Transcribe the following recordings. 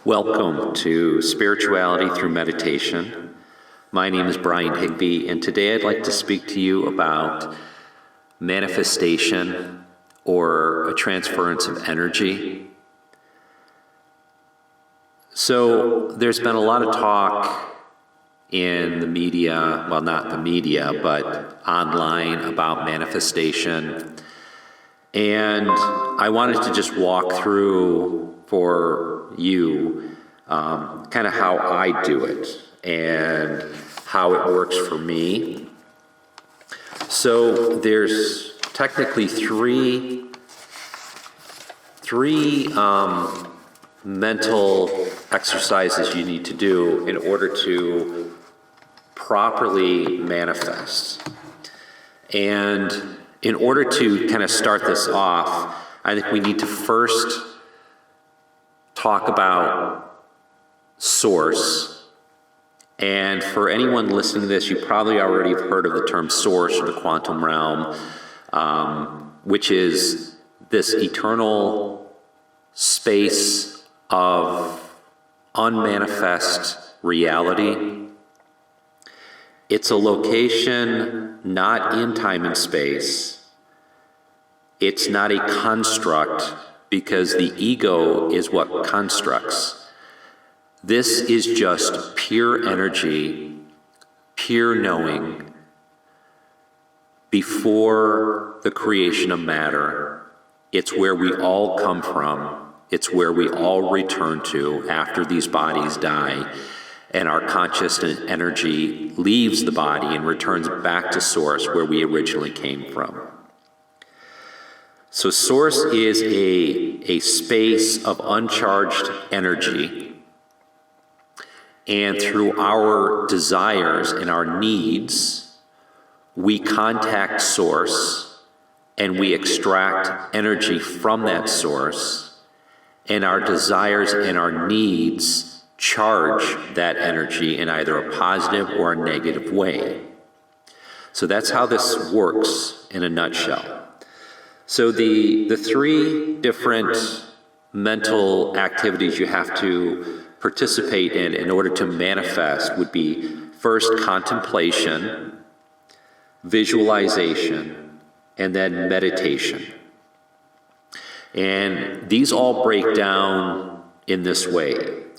Welcome to Spirituality Through Meditation. My name is Brian Higbee, and today I'd like to speak to you about manifestation or a transference of energy. So there's been a lot of talk in the media, well, not the media, but online about manifestation. And I wanted to just walk through for you kind of how I do it and how it works for me. So there's technically three mental exercises you need to do in order to properly manifest. And in order to kind of start this off, I think we need to first talk about source. And for anyone listening to this, you probably already have heard of the term source or the quantum realm, which is this eternal space of unmanifest reality. It's a location not in time and space. It's not a construct, because the ego is what constructs. This is just pure energy, pure knowing, before the creation of matter. It's where we all come from. It's where we all return to after these bodies die, and our conscious energy leaves the body and returns back to source, where we originally came from. So source is a space of uncharged energy, and through our desires and our needs, we contact source and we extract energy from that source, and our desires and our needs charge that energy in either a positive or a negative way. So that's how this works in a nutshell. So the three different mental activities you have to participate in order to manifest would be, first, contemplation, visualization, and then meditation. And these all break down in this way.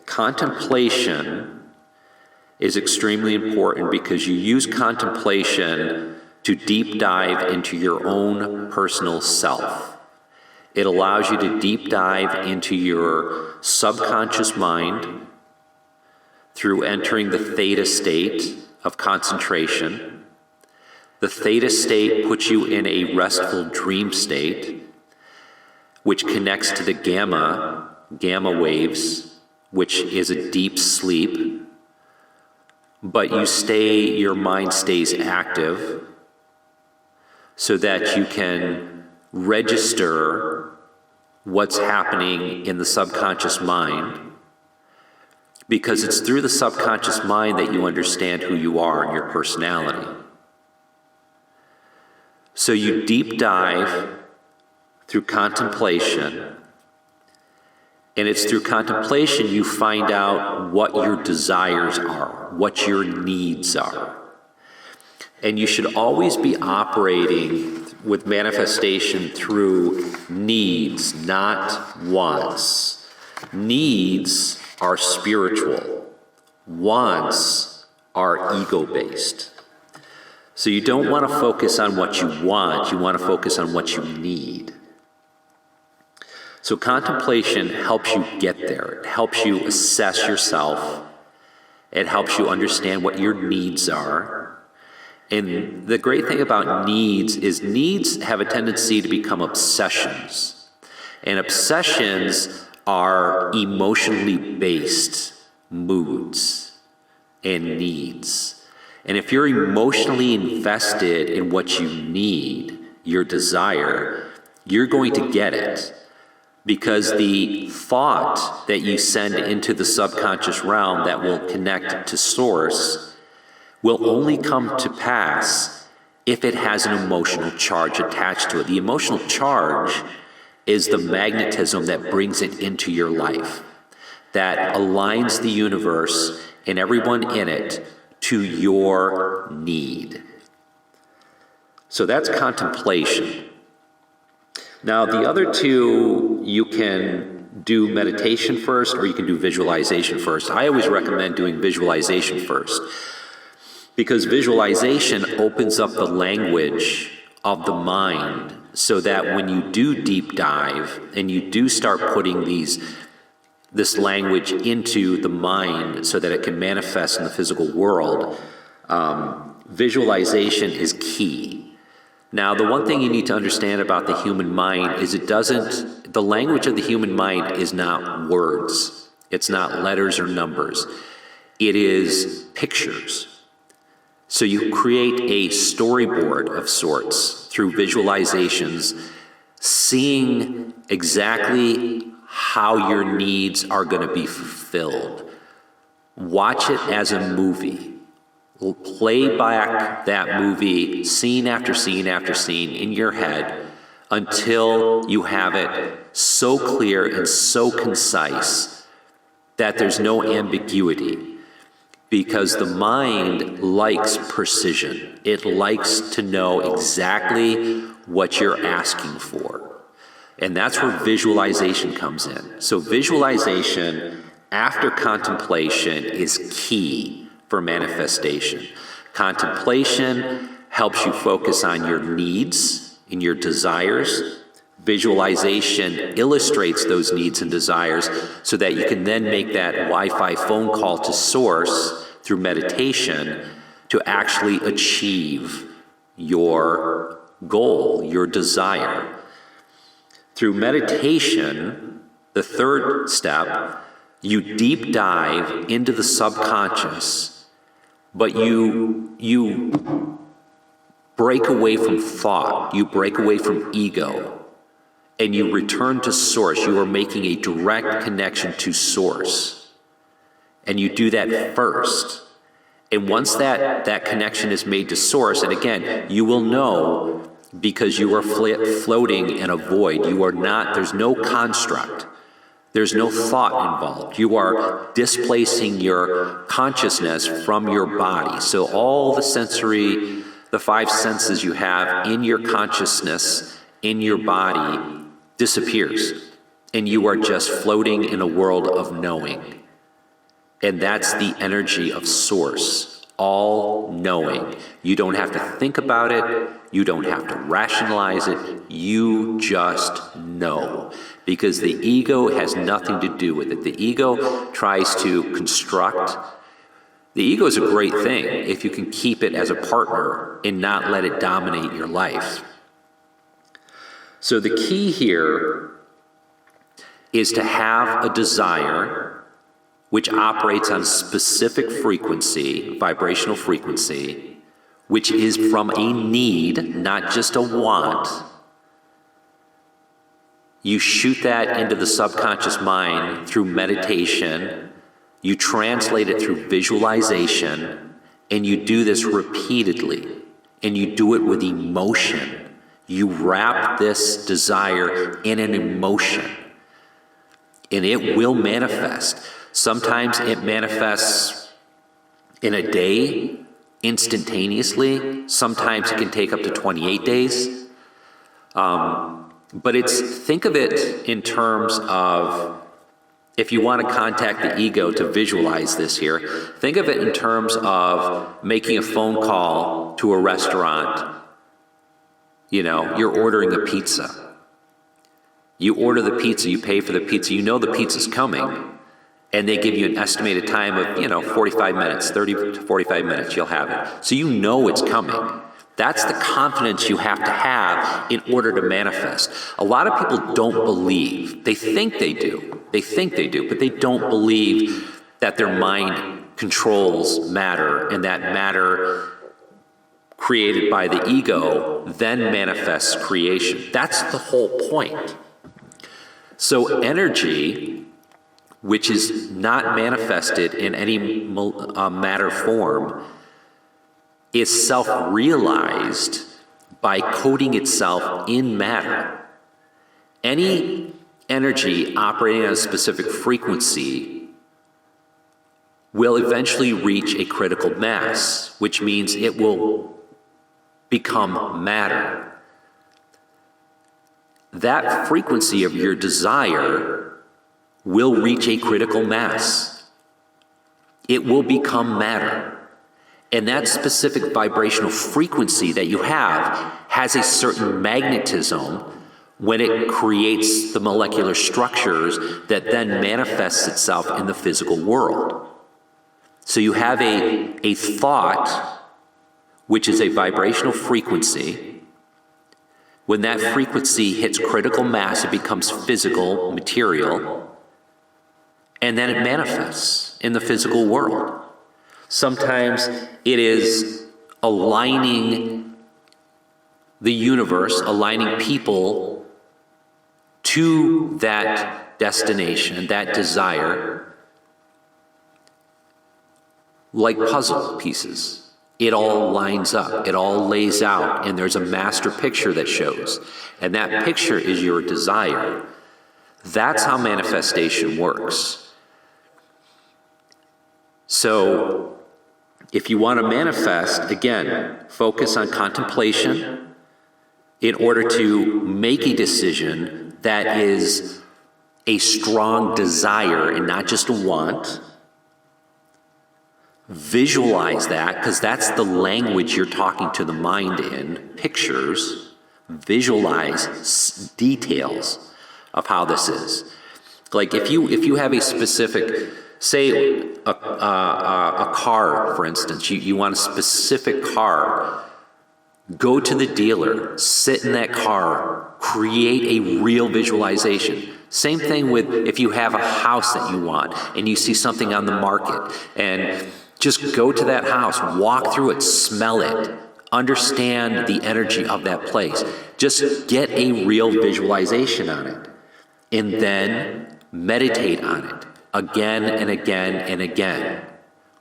Contemplation is extremely important because you use contemplation to deep dive into your own personal self. It allows you to deep dive into your subconscious mind through entering the theta state of concentration. The theta state puts you in a restful dream state, which connects to the gamma waves, which is a deep sleep, but your mind stays active, so that you can register what's happening in the subconscious mind, because it's through the subconscious mind that you understand who you are and your personality. So you deep dive through contemplation, and it's through contemplation you find out what your desires are, what your needs are. And you should always be operating with manifestation through needs, not wants. Needs are spiritual. Wants are ego-based. So you don't want to focus on what you want to focus on what you need. So contemplation helps you get there. It helps you assess yourself. It helps you understand what your needs are. And the great thing about needs is needs have a tendency to become obsessions. And obsessions are emotionally based moods and needs. And if you're emotionally invested in what you need, your desire, you're going to get it. Because the thought that you send into the subconscious realm that will connect to source will only come to pass if it has an emotional charge attached to it. The emotional charge is the magnetism that brings it into your life. that aligns the universe and everyone in it to your need. So that's contemplation. Now, the other two, you can do meditation first or you can do visualization first. I always recommend doing visualization first because visualization opens up the language of the mind so that when you do deep dive and you do start putting this language into the mind so that it can manifest in the physical world, visualization is key. Now, the one thing you need to understand about the human mind is the language of the human mind is not words. It's not letters or numbers. It is pictures. So you create a storyboard of sorts through visualizations, seeing exactly how your needs are going to be fulfilled. Watch it as a movie. Play back that movie scene after scene after scene in your head until you have it so clear and so concise that there's no ambiguity. Because the mind likes precision. It likes to know exactly what you're asking for. And that's where visualization comes in. So visualization after contemplation is key for manifestation. Contemplation helps you focus on your needs and your desires. Visualization illustrates those needs and desires so that you can then make that Wi-Fi phone call to source through meditation to actually achieve your goal, your desire. Through meditation, the third step, you deep dive into the subconscious, but you break away from thought, you break away from ego, and you return to source. You are making a direct connection to source. And you do that first. And once that connection is made to source, and again, you will know because you are floating in a void. You are not, there's no construct. There's no thought involved. You are displacing your consciousness from your body. So all the five senses you have in your consciousness, in your body, disappears. And you are just floating in a world of knowing. And that's the energy of source, all knowing. You don't have to think about it. You don't have to rationalize it. You just know. Because the ego has nothing to do with it. The ego tries to construct. The ego is a great thing if you can keep it as a partner and not let it dominate your life. So the key here is to have a desire which operates on a specific frequency, vibrational frequency, which is from a need, not just a want. You shoot that into the subconscious mind through meditation, you translate it through visualization, and you do this repeatedly, and you do it with emotion. You wrap this desire in an emotion, and it will manifest. Sometimes it manifests in a day, instantaneously. Sometimes it can take up to 28 days. But think of it in terms of, if you want to contact the ego to visualize this here, think of it in terms of making a phone call to a restaurant. You know, you're ordering a pizza. You order the pizza, you pay for the pizza, you know the pizza's coming, and they give you an estimated time of, 45 minutes, 30 to 45 minutes, you'll have it. So you know it's coming. That's the confidence you have to have in order to manifest. A lot of people don't believe. They think they do. They think they do, but they don't believe that their mind controls matter, and that matter created by the ego then manifests creation. That's the whole point. So energy, which is not manifested in any matter form, is self-realized by coding itself in matter. Any energy operating on a specific frequency will eventually reach a critical mass, which means it will become matter. That frequency of your desire will reach a critical mass. It will become matter. And that specific vibrational frequency that you have has a certain magnetism when it creates the molecular structures that then manifests itself in the physical world. So you have a thought, which is a vibrational frequency. When that frequency hits critical mass, it becomes physical material, and then it manifests in the physical world. Sometimes it is aligning the universe, aligning people to that destination, that desire, like puzzle pieces. It all lines up, it all lays out, and there's a master picture that shows. And that picture is your desire. That's how manifestation works. So, if you want to manifest, again, focus on contemplation in order to make a decision that is a strong desire and not just a want. Visualize that, because that's the language you're talking to the mind in, pictures. Visualize details of how this is. Like if you have a specific, say a car, for instance, you want a specific car, go to the dealer, sit in that car, create a real visualization. Same thing with if you have a house that you want and you see something on the market, and just go to that house, walk through it, smell it, understand the energy of that place. Just get a real visualization on it, and then meditate on it again and again and again.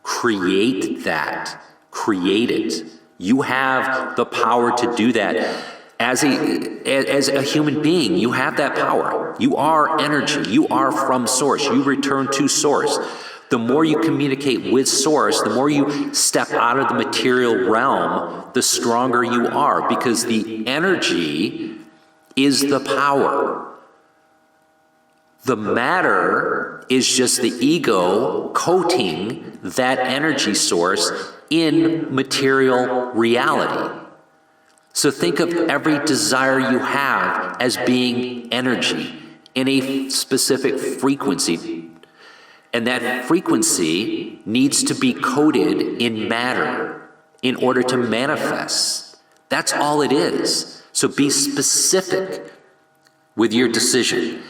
Create that. Create it. You have the power to do that. As a human being, you have that power. You are energy. You are from source. You return to source. The more you communicate with source, the more you step out of the material realm, the stronger you are, because the energy is the power. The matter is just the ego coating that energy source in material reality. So think of every desire you have as being energy in a specific frequency. And that frequency needs to be coded in matter in order to manifest. That's all it is. So be specific with your decision.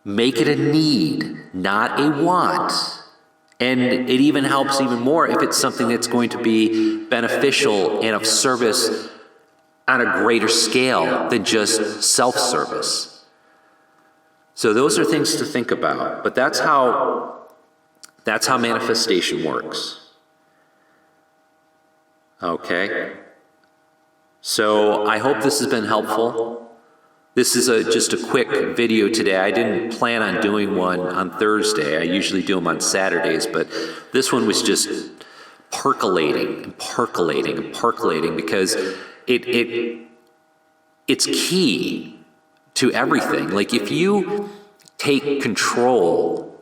Make it a need, not a want. And it even helps even more if it's something that's going to be beneficial and of service on a greater scale than just self-service. So those are things to think about, but that's how manifestation works. Okay? So I hope this has been helpful. This is just a quick video today. I didn't plan on doing one on Thursday. I usually do them on Saturdays, but this one was just percolating and percolating and percolating, because it's key to everything. Like if you take control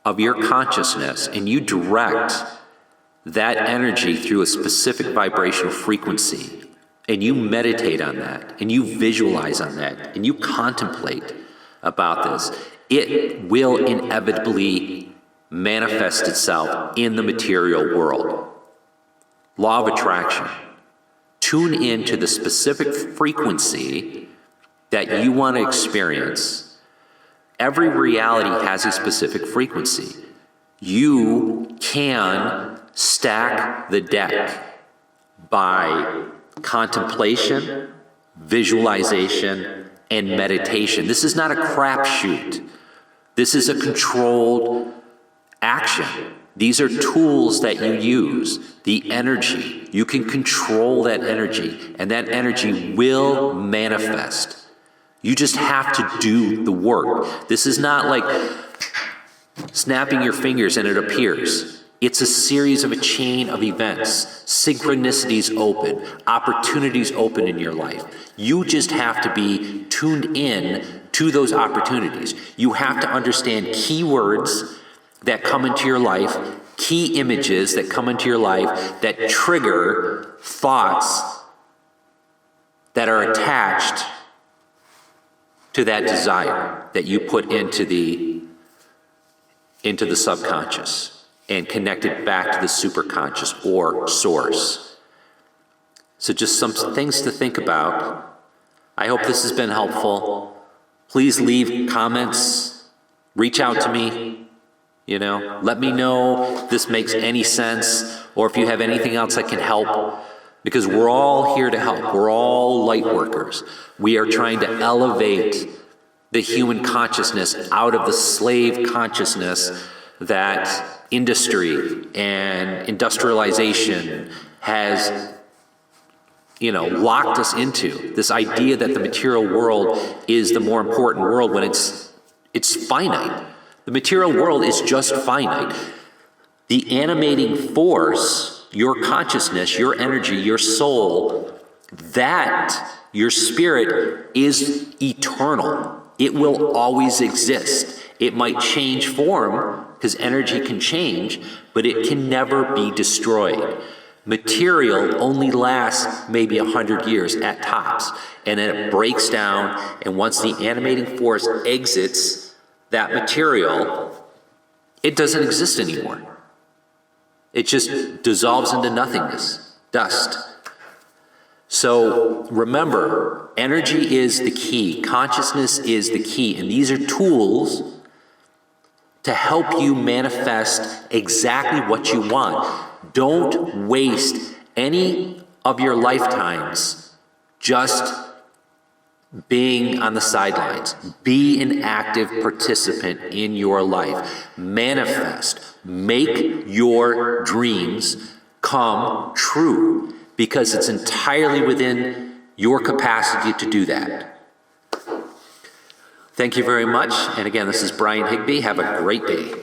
of your consciousness and you direct that energy through a specific vibrational frequency, and you meditate on that, and you visualize on that, and you contemplate about this, it will inevitably manifest itself in the material world. Law of attraction. Tune into the specific frequency that you want to experience. Every reality has a specific frequency. You can stack the deck by contemplation, visualization, and meditation. This is not a crapshoot. This is a controlled action. These are tools that you use. The energy, you can control that energy, and that energy will manifest. You just have to do the work. This is not like Snapping your fingers and it appears. It's a series of a chain of events. Synchronicities open, opportunities open in your life. You just have to be tuned in to those opportunities. You have to understand key words that come into your life, key images that come into your life that trigger thoughts that are attached to that desire that you put into the subconscious and connect it back to the superconscious or source. So just some things to think about. I hope this has been helpful. Please leave comments, reach out to me, let me know if this makes any sense or if you have anything else that can help, because we're all here to help. We're all light workers. We are trying to elevate the human consciousness out of the slave consciousness that industry and industrialization has locked us into. This idea that the material world is the more important world when it's finite. The material world is just finite. The animating force, your consciousness, your energy, your soul, that, your spirit, is eternal. It will always exist. It might change form, because energy can change, but it can never be destroyed. Material only lasts maybe 100 years at tops, and then it breaks down, and once the animating force exits that material, it doesn't exist anymore. It just dissolves into nothingness, dust. So remember, energy is the key, consciousness is the key, and these are tools to help you manifest exactly what you want. Don't waste any of your lifetimes just being on the sidelines. Be an active participant in your life. Manifest. Make your dreams come true, because it's entirely within your capacity to do that. Thank you very much. And again, this is Brian Higby. Have a great day.